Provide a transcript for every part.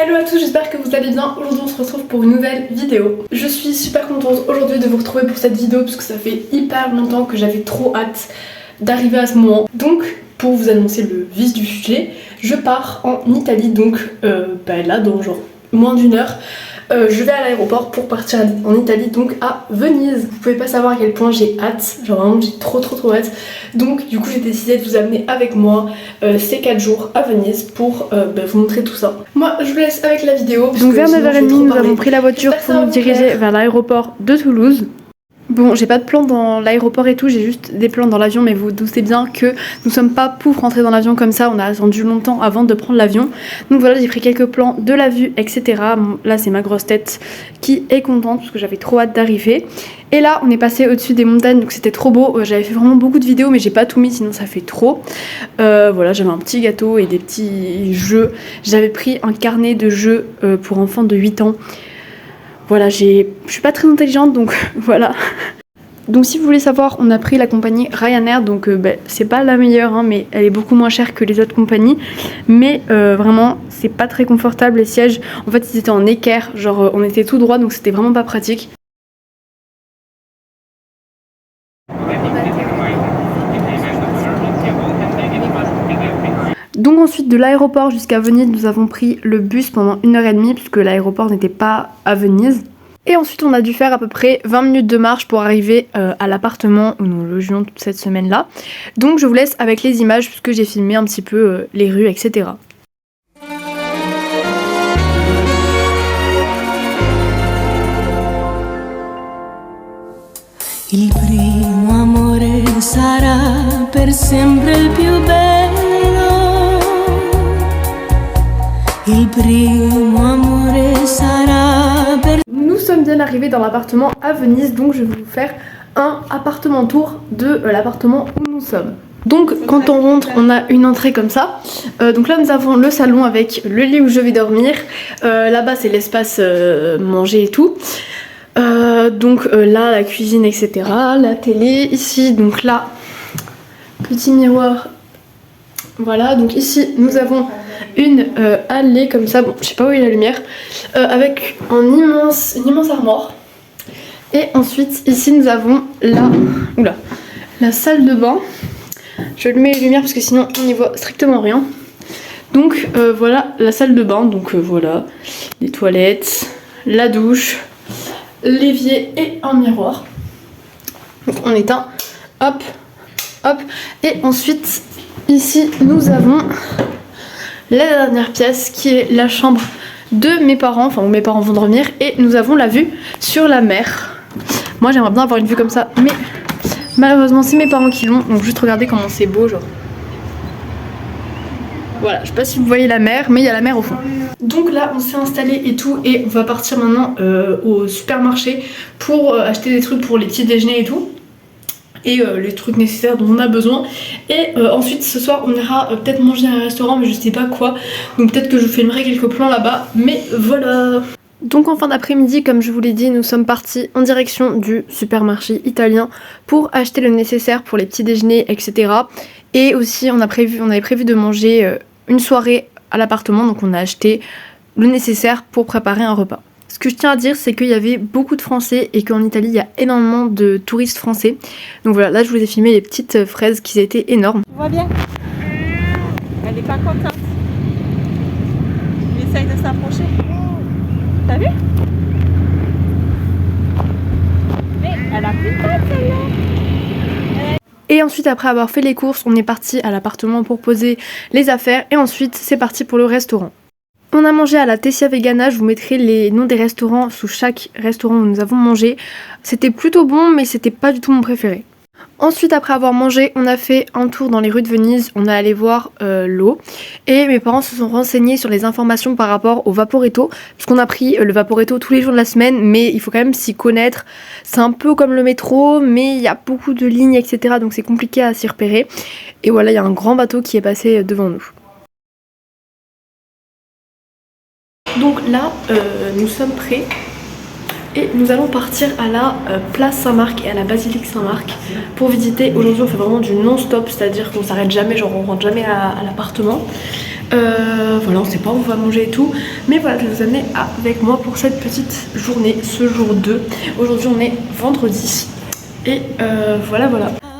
Hello à tous, j'espère que vous allez bien. Aujourd'hui on se retrouve pour une nouvelle vidéo. Je suis super contente aujourd'hui de vous retrouver pour cette vidéo parce que ça fait hyper longtemps que j'avais trop hâte d'arriver à ce moment. Donc pour vous annoncer le vif du sujet, je pars en Italie, donc là dans genre moins d'une heure. Je vais à l'aéroport pour partir en Italie, donc à Venise. Vous pouvez pas savoir à quel point j'ai hâte, genre vraiment j'ai trop hâte. Donc du coup j'ai décidé de vous amener avec moi ces 4 jours à Venise pour vous montrer tout ça. Moi je vous laisse avec la vidéo. Donc vers 9h30 nous avons pris la voiture pour nous diriger vers l'aéroport de Toulouse. Bon, j'ai pas de plan dans l'aéroport et tout, j'ai juste des plans dans l'avion, mais vous doutez bien que nous sommes pas pour rentrer dans l'avion comme ça, on a attendu longtemps avant de prendre l'avion. Donc voilà, j'ai pris quelques plans de la vue, etc. Bon, là c'est ma grosse tête qui est contente parce que j'avais trop hâte d'arriver. Et là on est passé au-dessus des montagnes, donc c'était trop beau. J'avais fait vraiment beaucoup de vidéos mais j'ai pas tout mis sinon ça fait trop. Voilà, j'avais un petit gâteau et des petits jeux. J'avais pris un carnet de jeux pour enfants de 8 ans. Voilà, je suis pas très intelligente donc voilà. Donc si vous voulez savoir, on a pris la compagnie Ryanair, donc c'est pas la meilleure hein, mais elle est beaucoup moins chère que les autres compagnies. Mais vraiment c'est pas très confortable les sièges. En fait ils étaient en équerre, genre on était tout droit donc c'était vraiment pas pratique. Donc ensuite de l'aéroport jusqu'à Venise nous avons pris le bus pendant 1h30 puisque l'aéroport n'était pas à Venise. Et ensuite on a dû faire à peu près 20 minutes de marche pour arriver à l'appartement où nous logions toute cette semaine là. Donc je vous laisse avec les images puisque j'ai filmé un petit peu les rues etc. Il primo amore sarà per sempre il più bello. Il primo amore sarà per... Nous sommes bien arrivés dans l'appartement à Venise, donc je vais vous faire un appartement tour de l'appartement où nous sommes. Donc quand on rentre, on a une entrée comme ça. Donc là nous avons le salon avec le lit où je vais dormir. Là-bas c'est l'espace manger et tout. Donc là la cuisine etc, la télé ici, donc là petit miroir, voilà. Donc ici nous avons une allée comme ça, bon je sais pas où est la lumière, avec une immense armoire. Et ensuite ici nous avons la salle de bain. Je mets les lumières parce que sinon on n'y voit strictement rien. Donc voilà la salle de bain, donc voilà les toilettes, la douche, l'évier et un miroir. Donc on éteint, hop, hop. Et ensuite ici nous avons la dernière pièce qui est la chambre de mes parents, enfin où mes parents vont dormir. Et nous avons la vue sur la mer. Moi j'aimerais bien avoir une vue comme ça mais malheureusement c'est mes parents qui l'ont. Donc juste regardez comment c'est beau genre. Voilà, je sais pas si vous voyez la mer, mais il y a la mer au fond. Donc là on s'est installé et tout, et on va partir maintenant au supermarché pour acheter des trucs pour les petits déjeuners et tout. Et les trucs nécessaires dont on a besoin. Et ensuite ce soir on ira peut-être manger à un restaurant mais je sais pas quoi. Donc peut-être que je vous filmerai quelques plans là-bas. Mais voilà. Donc en fin d'après-midi, comme je vous l'ai dit, nous sommes partis en direction du supermarché italien pour acheter le nécessaire pour les petits déjeuners, etc. Et aussi on avait prévu de manger une soirée à l'appartement, donc on a acheté le nécessaire pour préparer un repas. Ce que je tiens à dire, c'est qu'il y avait beaucoup de Français et qu'en Italie, il y a énormément de touristes français. Donc voilà, là je vous ai filmé les petites fraises qui étaient énormes. Tu vois bien? Elle est pas contente. Il essaye de s'approcher. T'as vu? Mais elle a plus de pattes celle-là. Et ensuite, après avoir fait les courses, on est parti à l'appartement pour poser les affaires. Et ensuite, c'est parti pour le restaurant. On a mangé à la Tessia Vegana, je vous mettrai les noms des restaurants sous chaque restaurant où nous avons mangé. C'était plutôt bon mais c'était pas du tout mon préféré. Ensuite après avoir mangé, on a fait un tour dans les rues de Venise, on est allé voir l'eau. Et mes parents se sont renseignés sur les informations par rapport au Vaporetto. Parce qu'on a pris le Vaporetto tous les jours de la semaine, mais il faut quand même s'y connaître. C'est un peu comme le métro, mais il y a beaucoup de lignes etc. Donc c'est compliqué à s'y repérer. Et voilà, il y a un grand bateau qui est passé devant nous. Donc là, nous sommes prêts et nous allons partir à la place Saint-Marc et à la basilique Saint-Marc pour visiter. Aujourd'hui on fait vraiment du non-stop, c'est-à-dire qu'on s'arrête jamais, genre on rentre jamais à l'appartement. Voilà, on sait pas où on va manger et tout. Mais voilà, je vais vous amener avec moi pour cette petite journée, ce jour 2. Aujourd'hui on est vendredi. Et voilà.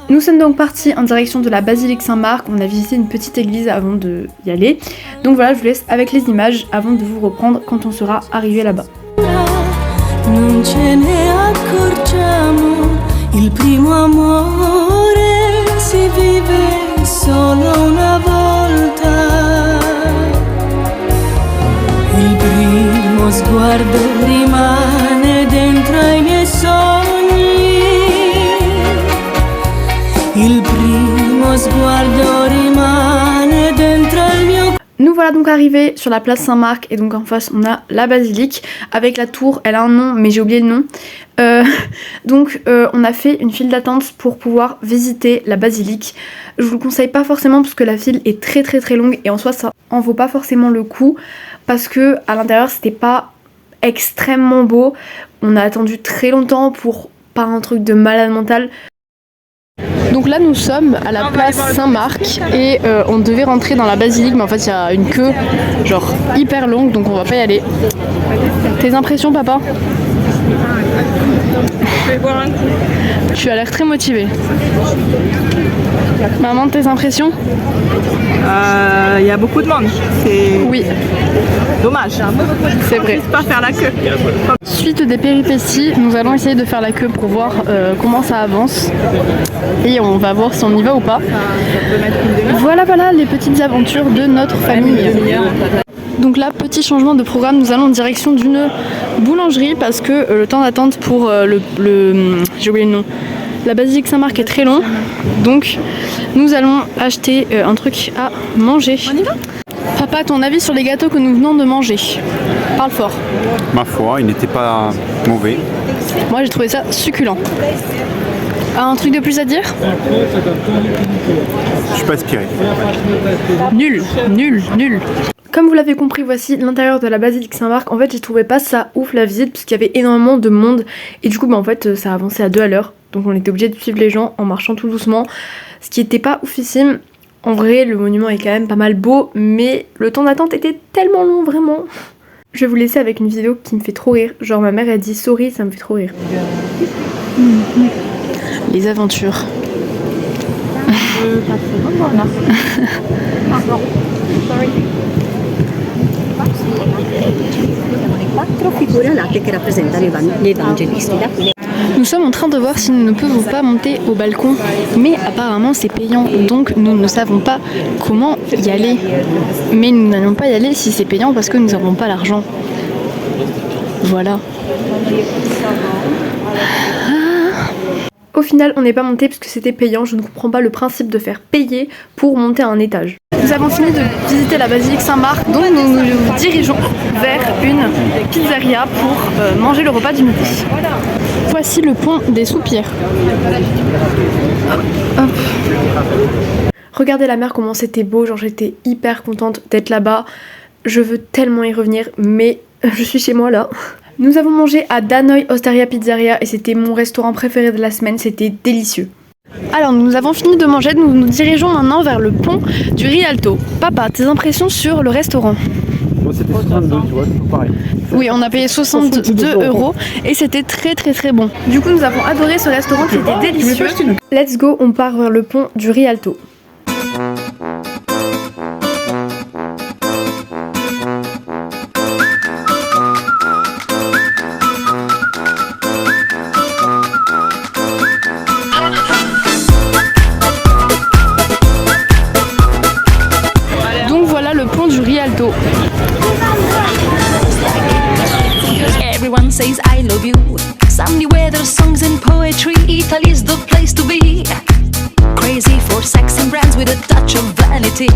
Nous sommes donc partis en direction de la basilique Saint-Marc. On a visité une petite église avant d'y aller. Donc voilà, je vous laisse avec les images avant de vous reprendre quand on sera arrivé là-bas. Non ce ne accorgiamo, il primo amore si vive solo una volta. Il primo sguardo rimane dentro ai miei sogni. Il primo sguardo rimane dentro il mio. Nous voilà donc arrivés sur la place Saint-Marc et donc en face on a la basilique avec la tour, elle a un nom mais j'ai oublié le nom. On a fait une file d'attente pour pouvoir visiter la basilique. Je vous le conseille pas forcément parce que la file est très longue et en soi ça en vaut pas forcément le coup parce que à l'intérieur c'était pas extrêmement beau. On a attendu très longtemps pour pas un truc de malade mental. Donc là nous sommes à la place Saint-Marc et on devait rentrer dans la basilique mais en fait il y a une queue genre hyper longue donc on va pas y aller. Tes impressions papa? Je vais boire un coup. Tu as l'air très motivée. Maman, tes impressions? Il y a beaucoup de monde. C'est Oui, dommage. c'est vrai. Pas faire la queue. Suite des péripéties, nous allons essayer de faire la queue pour voir comment ça avance. Et on va voir si on y va ou pas. Voilà les petites aventures de notre famille. Donc là, petit changement de programme, nous allons en direction d'une boulangerie parce que le temps d'attente pour j'ai oublié le nom. La basilique Saint-Marc est très long, donc nous allons acheter un truc à manger. On y va ? Papa, ton avis sur les gâteaux que nous venons de manger? Parle fort. Ma foi, il n'était pas mauvais. Moi j'ai trouvé ça succulent. Un truc de plus à dire? Je suis pas inspiré. Nul. Comme vous l'avez compris, voici l'intérieur de la basilique Saint-Marc. En fait, j'ai trouvé pas ça ouf la visite puisqu'il y avait énormément de monde et du coup, en fait, ça avançait à 2 à l'heure. Donc on était obligé de suivre les gens en marchant tout doucement, ce qui était pas oufissime. En vrai, le monument est quand même pas mal beau, mais le temps d'attente était tellement long, vraiment. Je vais vous laisser avec une vidéo qui me fait trop rire. Genre ma mère a dit sorry, ça me fait trop rire. Les aventures. Nous sommes en train de voir si nous ne pouvons pas monter au balcon, mais apparemment c'est payant, donc nous ne savons pas comment y aller. Mais nous n'allons pas y aller si c'est payant parce que nous n'avons pas l'argent. Voilà. Au final, on n'est pas monté parce que c'était payant. Je ne comprends pas le principe de faire payer pour monter à un étage. Nous avons fini de visiter la basilique Saint-Marc, donc nous nous dirigeons vers une pizzeria pour manger le repas du midi. Voici le pont des Soupirs. Hop. Regardez la mer, comment c'était beau. Genre j'étais hyper contente d'être là-bas. Je veux tellement y revenir, mais je suis chez moi là. Nous avons mangé à Danoi Osteria Pizzeria et c'était mon restaurant préféré de la semaine, c'était délicieux. Alors nous avons fini de manger, nous nous dirigeons maintenant vers le pont du Rialto. Papa, tes impressions sur le restaurant? Moi c'était 62, tu vois, c'est tout pareil. Oui, on a payé 62 € et c'était très bon. Du coup nous avons adoré ce restaurant, c'était délicieux. Let's go, on part vers le pont du Rialto. Rialto. Everyone says I love you. Sunny weather, songs and poetry. Italy's the place to be. Crazy for sex and brands with a touch of vanity.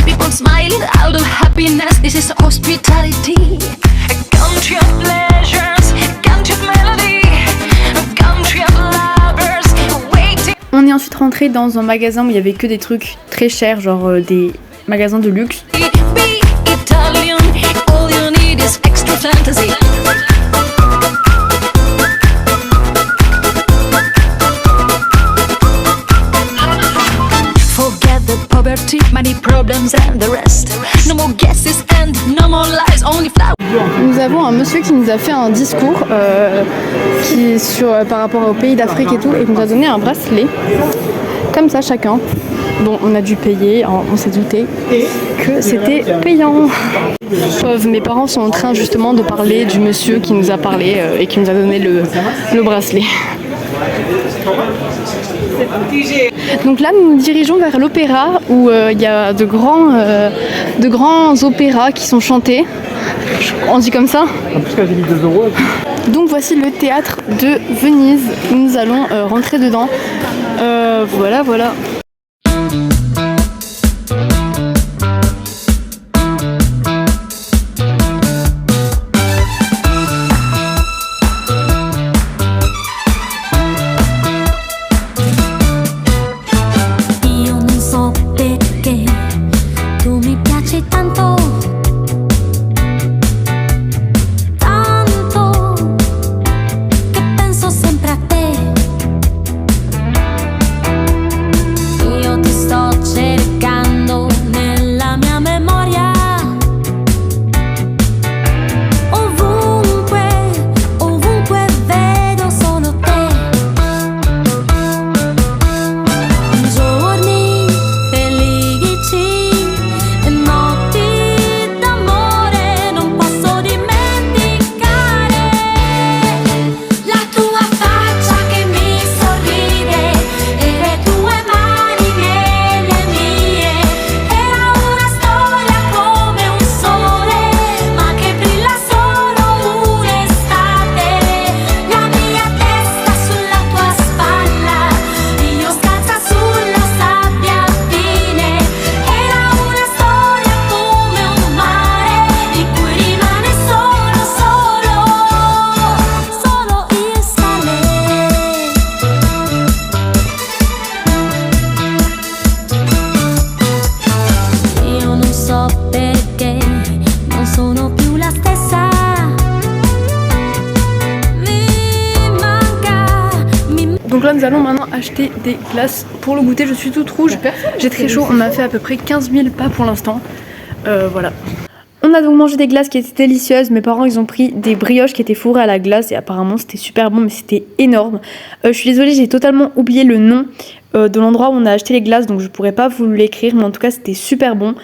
People smiling out of happiness. This is hospitality. A country of pleasures, a country of melody, a country of lovers waiting. On est ensuite rentré dans un magasin où il y avait que des trucs très chers, genre des magasins de luxe. Fantasy. Forget the poverty, money problems and the rest. No more guesses and no more lies, only flowers. Nous avons un monsieur qui nous a fait un discours par rapport au pays d'Afrique et tout, et il nous a donné un bracelet, comme ça chacun. Bon, on a dû payer, on s'est douté que c'était payant. Mes parents sont en train justement de parler du monsieur qui nous a parlé et qui nous a donné le bracelet. Donc là, nous nous dirigeons vers l'opéra où il y a de grands opéras qui sont chantés. On dit comme ça. En plus, quand j'ai mis 2 euros. Donc voici le théâtre de Venise où nous allons rentrer dedans. Voilà. Io non so perché tu mi piaci tanto, tanto che penso sempre a te. Io ti sto cercando nella mia memoria, ovunque, ovunque vedo solo te. Giorni felici e notti d'amore non posso dimenticare la tua faccia che mi sorride e le tue mani nelle mie. Era una storia come un sole ma che brilla solo un'estate. La mia testa sulla tua spalla, io scalza sulla sabbia fine. Era una storia come un mare di cui rimane solo il sale. Io non so perché non sono più la stessa. Donc là nous allons maintenant acheter des glaces pour le goûter. Je suis toute rouge, j'ai très chaud, on a fait à peu près 15 000 pas pour l'instant. Voilà. On a donc mangé des glaces qui étaient délicieuses. Mes parents ils ont pris des brioches qui étaient fourrées à la glace et apparemment c'était super bon, mais c'était énorme. Je suis désolée, j'ai totalement oublié le nom de l'endroit où on a acheté les glaces, donc je pourrais pas vous l'écrire, mais en tout cas c'était super bon.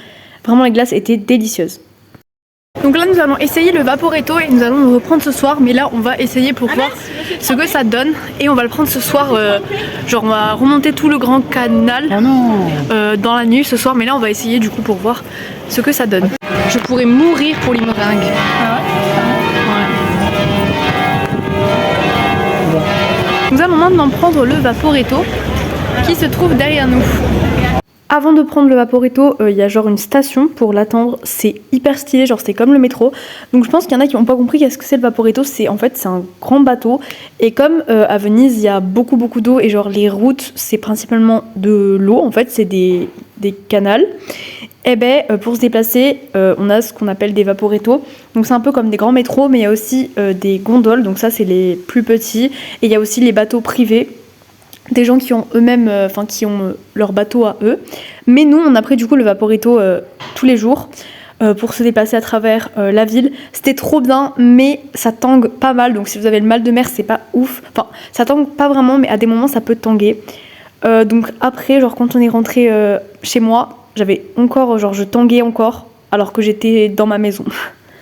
Vraiment les glaces étaient délicieuses. Donc là nous allons essayer le Vaporetto et nous allons le reprendre ce soir, mais là on va essayer pour voir ce que ça donne et on va le prendre ce soir, genre on va remonter tout le Grand Canal dans la nuit ce soir, mais là on va essayer du coup pour voir ce que ça donne. Je pourrais mourir pour les meringues. Nous allons maintenant prendre le Vaporetto qui se trouve derrière nous. Avant de prendre le Vaporetto, il y a genre une station pour l'attendre, c'est hyper stylé, genre c'est comme le métro. Donc je pense qu'il y en a qui n'ont pas compris qu'est-ce que c'est le Vaporetto, c'est en fait c'est un grand bateau. Et comme à Venise il y a beaucoup d'eau et genre les routes c'est principalement de l'eau, en fait c'est des canals. Et ben pour se déplacer on a ce qu'on appelle des Vaporetto. Donc c'est un peu comme des grands métros, mais il y a aussi des gondoles, donc ça c'est les plus petits. Et il y a aussi les bateaux privés. Des gens qui ont eux-mêmes, qui ont leur bateau à eux. Mais nous, on a pris du coup le Vaporetto tous les jours pour se déplacer à travers la ville. C'était trop bien, mais ça tangue pas mal. Donc si vous avez le mal de mer, c'est pas ouf. Enfin, ça tangue pas vraiment, mais à des moments, ça peut tanguer. Donc après, genre quand on est rentré chez moi, j'avais encore, genre je tanguais encore, alors que j'étais dans ma maison.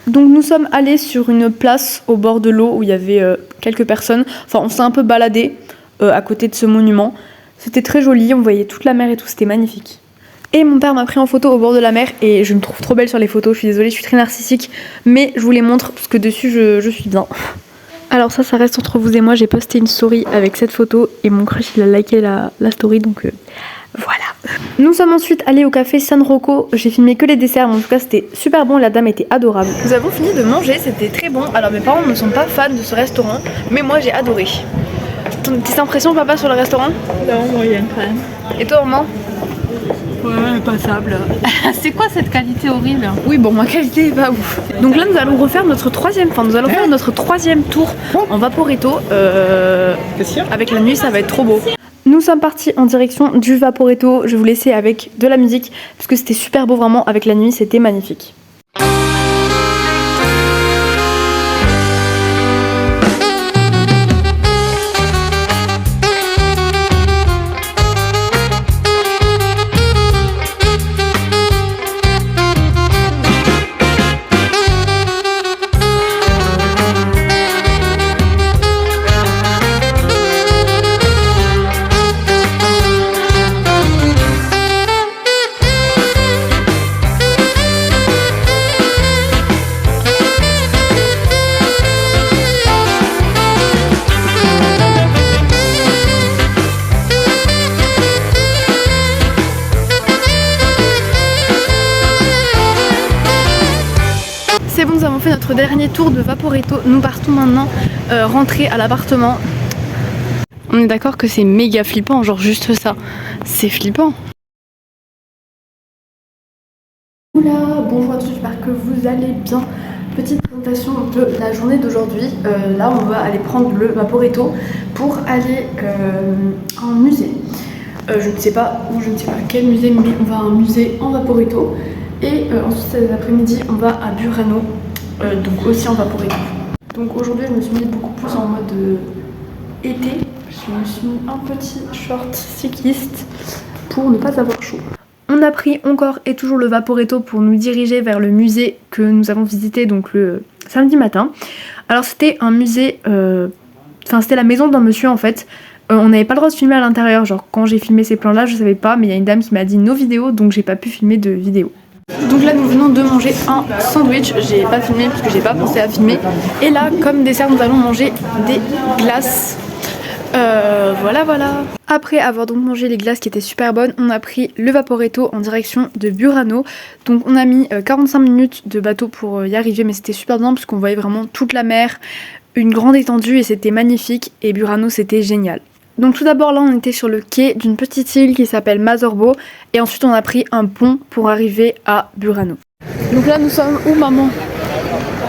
Donc nous sommes allés sur une place au bord de l'eau où il y avait quelques personnes. Enfin, on s'est un peu baladé à côté de ce monument. C'était très joli, on voyait toute la mer et tout, c'était magnifique. Et mon père m'a pris en photo au bord de la mer et je me trouve trop belle sur les photos, je suis désolée, je suis très narcissique, mais je vous les montre parce que dessus je suis bien. Alors ça reste entre vous et moi, j'ai posté une story avec cette photo et mon crush il a liké la story, donc voilà. Nous sommes ensuite allés au café San Rocco, j'ai filmé que les desserts, mais en tout cas c'était super bon, la dame était adorable. Nous avons fini de manger, c'était très bon. Alors mes parents ne sont pas fans de ce restaurant, mais moi j'ai adoré. Tes impressions papa sur le restaurant? Non, moyenne quand même. Et toi Romain? Ouais, passable. C'est quoi cette qualité horrible? Oui bon, ma qualité est pas ouf. Donc là nous allons refaire notre troisième tour en Vaporetto. Avec la nuit ça va être trop beau. Nous Nous sommes partis en direction du Vaporetto. Je vais vous laisser avec de la musique parce que c'était super beau vraiment avec la nuit, c'était magnifique. C'est bon, nous avons fait notre dernier tour de Vaporetto. Nous partons maintenant rentrer à l'appartement. On est d'accord que c'est méga flippant, genre juste ça. C'est flippant. Oula, bonjour à tous, j'espère que vous allez bien. Petite présentation de la journée d'aujourd'hui. Là, on va aller prendre le Vaporetto pour aller à un musée. Je ne sais pas où, je ne sais pas quel musée, mais on va à un musée en Vaporetto. Et ensuite cet après-midi on va à Burano, donc aussi en Vaporetto. Donc aujourd'hui je me suis mis beaucoup plus en mode été. Je me suis mis un petit short cycliste pour ne pas avoir chaud. On a pris encore et toujours le Vaporetto pour nous diriger vers le musée que nous avons visité donc le samedi matin. Alors c'était un musée, c'était la maison d'un monsieur en fait. On n'avait pas le droit de filmer à l'intérieur, genre quand j'ai filmé ces plans là je savais pas, mais il y a une dame qui m'a dit no vidéo donc j'ai pas pu filmer de vidéo. Donc là nous venons de manger un sandwich, j'ai pas filmé parce que j'ai pas pensé à filmer. Et là comme dessert nous allons manger des glaces. Voilà. Après avoir donc mangé les glaces qui étaient super bonnes, on a pris le Vaporetto en direction de Burano. Donc on a mis 45 minutes de bateau pour y arriver, mais c'était super bien parce qu'on voyait vraiment toute la mer, une grande étendue et c'était magnifique. Et Burano c'était génial. Donc tout d'abord là on était sur le quai d'une petite île qui s'appelle Mazorbo et ensuite on a pris un pont pour arriver à Burano. Donc là nous sommes où maman?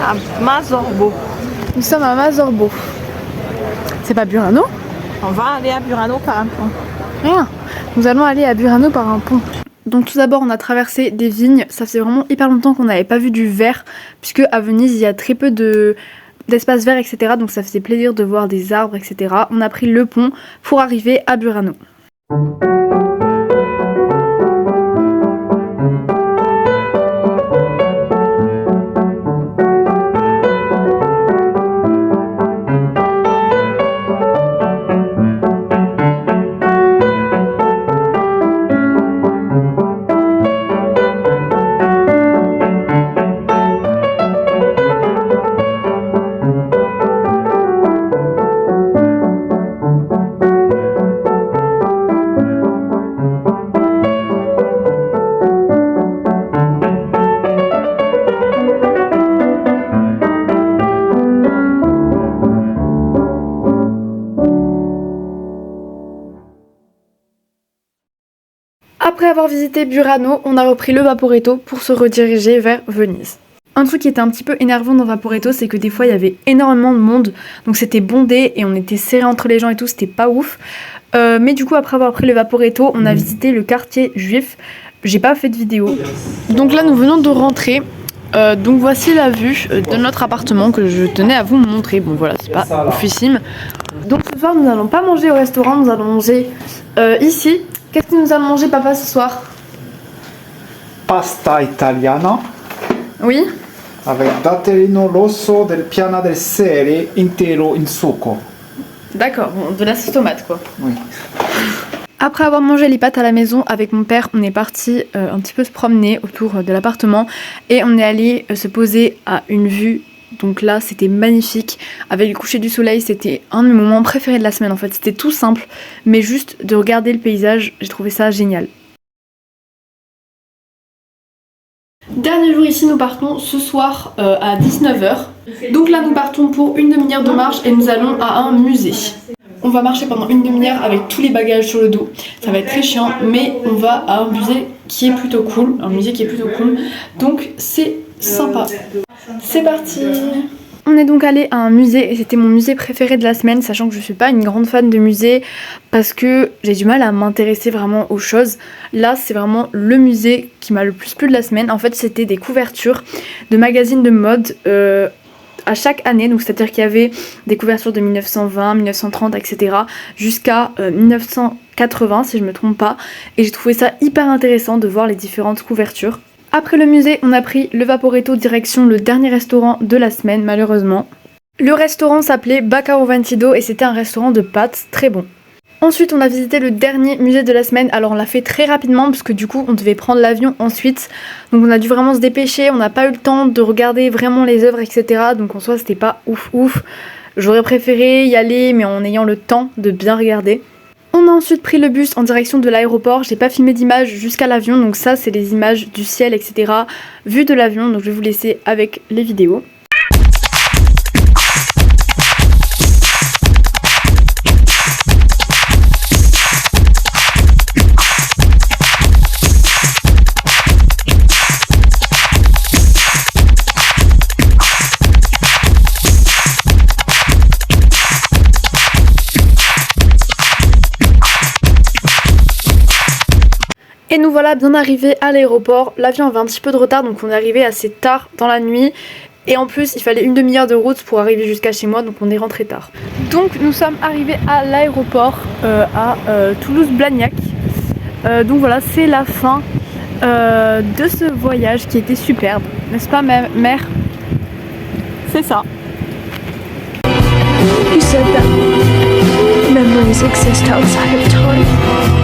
À Mazorbo. Nous sommes à Mazorbo. C'est pas Burano? On va aller à Burano par un pont. Rien. Nous allons aller à Burano par un pont. Donc tout d'abord on a traversé des vignes, ça faisait vraiment hyper longtemps qu'on n'avait pas vu du vert puisque à Venise il y a très peu d'espace vert, etc. Donc ça faisait plaisir de voir des arbres, etc. On a pris le pont pour arriver à Burano. Après avoir visité Burano, on a repris le Vaporetto pour se rediriger vers Venise. Un truc qui était un petit peu énervant dans Vaporetto, c'est que des fois il y avait énormément de monde, donc c'était bondé et on était serré entre les gens et tout, c'était pas ouf. Mais du coup après avoir pris le Vaporetto, on a visité le quartier juif. J'ai pas fait de vidéo. Donc là nous venons de rentrer. Donc voici la vue de notre appartement que je tenais à vous montrer. Bon voilà, c'est pas oufissime. Donc ce soir nous n'allons pas manger au restaurant, nous allons manger ici. Qu'est-ce que nous allons manger papa ce soir? Pasta italiana. Oui. Avec datterino rosso del Piana del Sele intero in succo. D'accord, bon, de la sauce tomate quoi. Oui. Après avoir mangé les pâtes à la maison avec mon père, on est parti un petit peu se promener autour de l'appartement et on est allé se poser à une vue. Donc là c'était magnifique, avec le coucher du soleil, c'était un de mes moments préférés de la semaine en fait. C'était tout simple, mais juste de regarder le paysage, j'ai trouvé ça génial. Dernier jour ici, nous partons ce soir à 19h. Donc là nous partons pour une demi-heure de marche et nous allons à un musée. On va marcher pendant une demi-heure avec tous les bagages sur le dos. Ça va être très chiant, mais on va à un musée qui est plutôt cool. Donc c'est sympa. C'est parti. On est donc allé à un musée et c'était mon musée préféré de la semaine, sachant que je suis pas une grande fan de musée parce que j'ai du mal à m'intéresser vraiment aux choses. Là c'est vraiment le musée qui m'a le plus plu de la semaine. En fait c'était des couvertures de magazines de mode à chaque année, donc c'est-à-dire qu'il y avait des couvertures de 1920, 1930, etc. jusqu'à 1980 si je me trompe pas, et j'ai trouvé ça hyper intéressant de voir les différentes couvertures. Après le musée, on a pris le Vaporetto direction le dernier restaurant de la semaine malheureusement. Le restaurant s'appelait Bacao Ventido et c'était un restaurant de pâtes très bon. Ensuite on a visité le dernier musée de la semaine, alors on l'a fait très rapidement parce que du coup on devait prendre l'avion ensuite, donc on a dû vraiment se dépêcher, on n'a pas eu le temps de regarder vraiment les œuvres etc, donc en soi c'était pas ouf, j'aurais préféré y aller mais en ayant le temps de bien regarder. On a ensuite pris le bus en direction de l'aéroport, j'ai pas filmé d'images jusqu'à l'avion, donc ça c'est les images du ciel etc vues de l'avion, donc je vais vous laisser avec les vidéos. Et nous voilà bien arrivés à l'aéroport. L'avion avait un petit peu de retard donc on est arrivé assez tard dans la nuit. Et en plus il fallait une demi-heure de route pour arriver jusqu'à chez moi, donc on est rentré tard. Donc nous sommes arrivés à l'aéroport à Toulouse-Blagnac. Donc voilà, c'est la fin de ce voyage qui était superbe. N'est-ce pas mère? C'est ça. You said that memories exist outside of time.